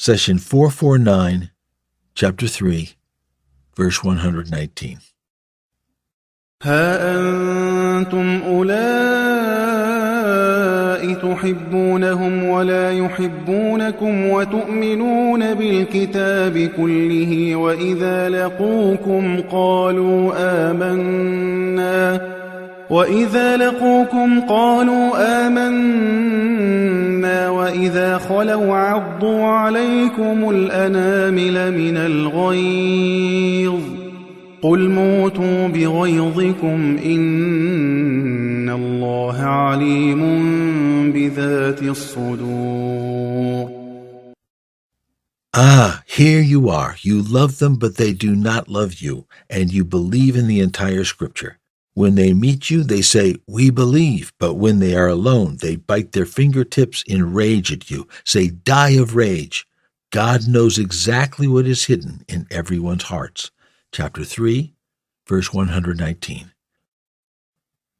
Session 449, Chapter 3, Verse 119. ها أنتم أولئك تحبونهم ولا يحبونكم وتؤمنون بالكتاب كله وإذا لقوكم قالوا آمنا وإذا خلوا عضوا عليكم الأنامل من الغيظ قل موتوا بغيظكم إن الله عليم بذات الصدور. Ah, here you are. You love them, but they do not love you, and you believe in the entire Scripture. When they meet you, they say, "We believe," but when they are alone, they bite their fingertips in rage at you, say, "Die of rage." God knows exactly what is hidden in everyone's hearts. Chapter 3, verse 119.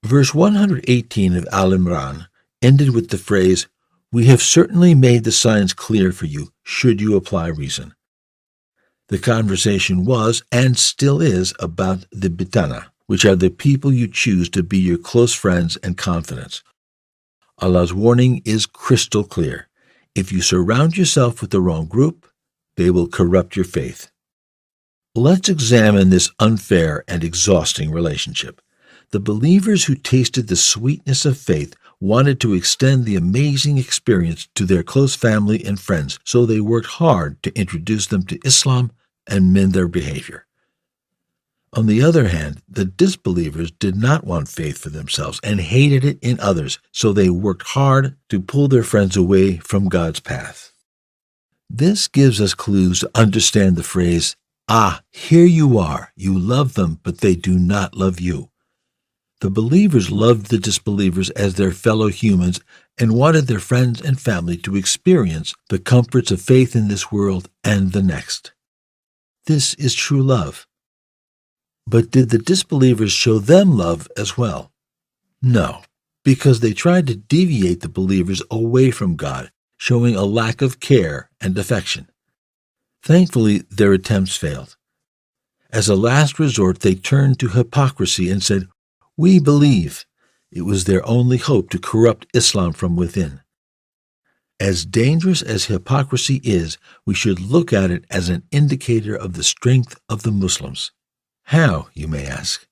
Verse 118 of Al Imran ended with the phrase, "We have certainly made the signs clear for you, should you apply reason." The conversation was, and still is, about the bitana, which are the people you choose to be your close friends and confidants. Allah's warning is crystal clear. If you surround yourself with the wrong group, they will corrupt your faith. Let's examine this unfair and exhausting relationship. The believers who tasted the sweetness of faith wanted to extend the amazing experience to their close family and friends, so they worked hard to introduce them to Islam and mend their behavior. On the other hand, the disbelievers did not want faith for themselves and hated it in others, so they worked hard to pull their friends away from God's path. This gives us clues to understand the phrase, "Ah, here you are. You love them, but they do not love you." The believers loved the disbelievers as their fellow humans and wanted their friends and family to experience the comforts of faith in this world and the next. This is true love. But did the disbelievers show them love as well? No, because they tried to deviate the believers away from God, showing a lack of care and affection. Thankfully, their attempts failed. As a last resort, they turned to hypocrisy and said, "We believe." It was their only hope to corrupt Islam from within. As dangerous as hypocrisy is, we should look at it as an indicator of the strength of the Muslims. How, you may ask?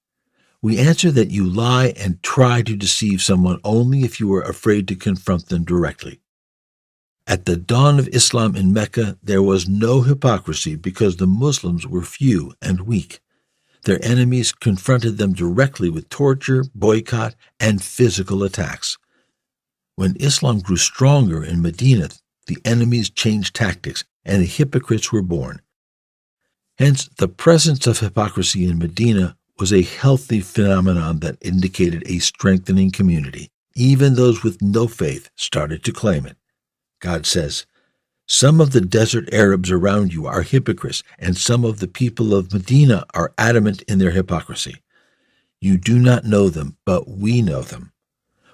We answer that you lie and try to deceive someone only if you are afraid to confront them directly. At the dawn of Islam in Mecca, there was no hypocrisy because the Muslims were few and weak. Their enemies confronted them directly with torture, boycott, and physical attacks. When Islam grew stronger in Medina, the enemies changed tactics and the hypocrites were born. Hence, the presence of hypocrisy in Medina was a healthy phenomenon that indicated a strengthening community. Even those with no faith started to claim it. God says, "Some of the desert Arabs around you are hypocrites, and some of the people of Medina are adamant in their hypocrisy. You do not know them, but we know them.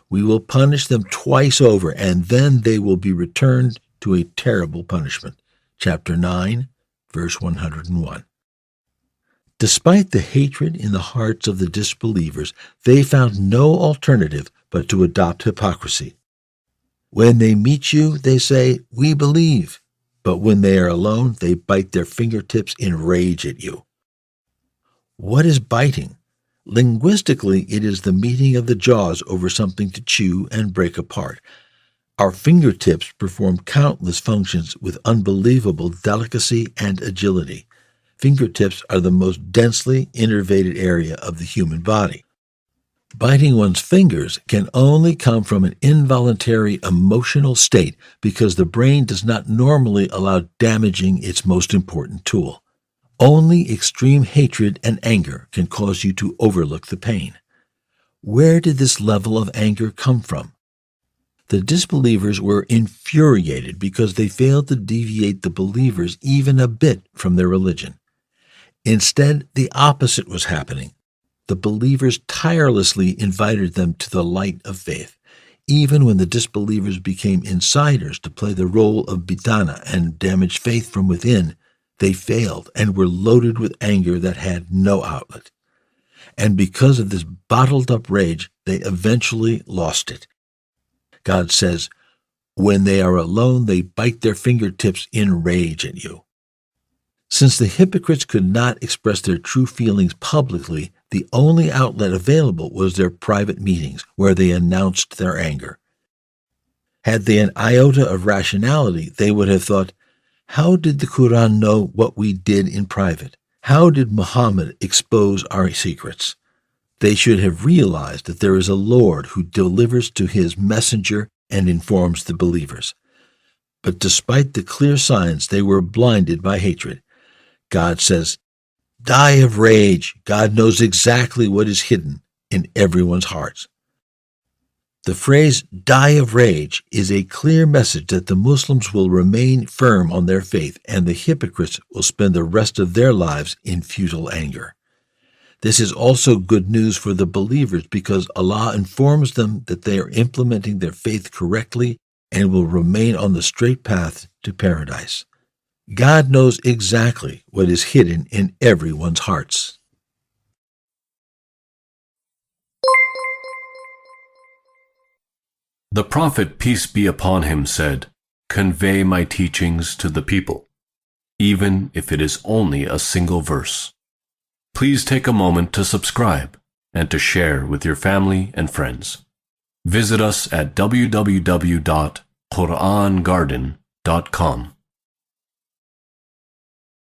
We will punish them twice over, and then they will be returned to a terrible punishment." Chapter 9, verse 101. Despite the hatred in the hearts of the disbelievers, they found no alternative but to adopt hypocrisy. When they meet you, they say, "We believe," but when they are alone, they bite their fingertips in rage at you. What is biting? Linguistically, it is the meeting of the jaws over something to chew and break apart. Our fingertips perform countless functions with unbelievable delicacy and agility. Fingertips are the most densely innervated area of the human body. Biting one's fingers can only come from an involuntary emotional state because the brain does not normally allow damaging its most important tool. Only extreme hatred and anger can cause you to overlook the pain. Where did this level of anger come from? The disbelievers were infuriated because they failed to deviate the believers even a bit from their religion. Instead, the opposite was happening. The believers tirelessly invited them to the light of faith. even when the disbelievers became insiders to play the role of Bidana and damage faith from within, they failed and were loaded with anger that had no outlet. And because of this bottled up rage, they eventually lost it. God says, when they are alone, they bite their fingertips in rage at you. Since the hypocrites could not express their true feelings publicly, the only outlet available was their private meetings, where they announced their anger. Had they an iota of rationality, they would have thought, how did the Quran know what we did in private? How did Muhammad expose our secrets? They should have realized that there is a Lord who delivers to his messenger and informs the believers. But despite the clear signs, they were blinded by hatred. God says, die of rage. God knows exactly what is hidden in everyone's hearts. The phrase, die of rage, is a clear message that the Muslims will remain firm on their faith and the hypocrites will spend the rest of their lives in futile anger. This is also good news for the believers because Allah informs them that they are implementing their faith correctly and will remain on the straight path to paradise. God knows exactly what is hidden in everyone's hearts. The Prophet, peace be upon him, said, "Convey my teachings to the people, even if it is only a single verse." Please take a moment to subscribe and to share with your family and friends. Visit us at www.qurangarden.com.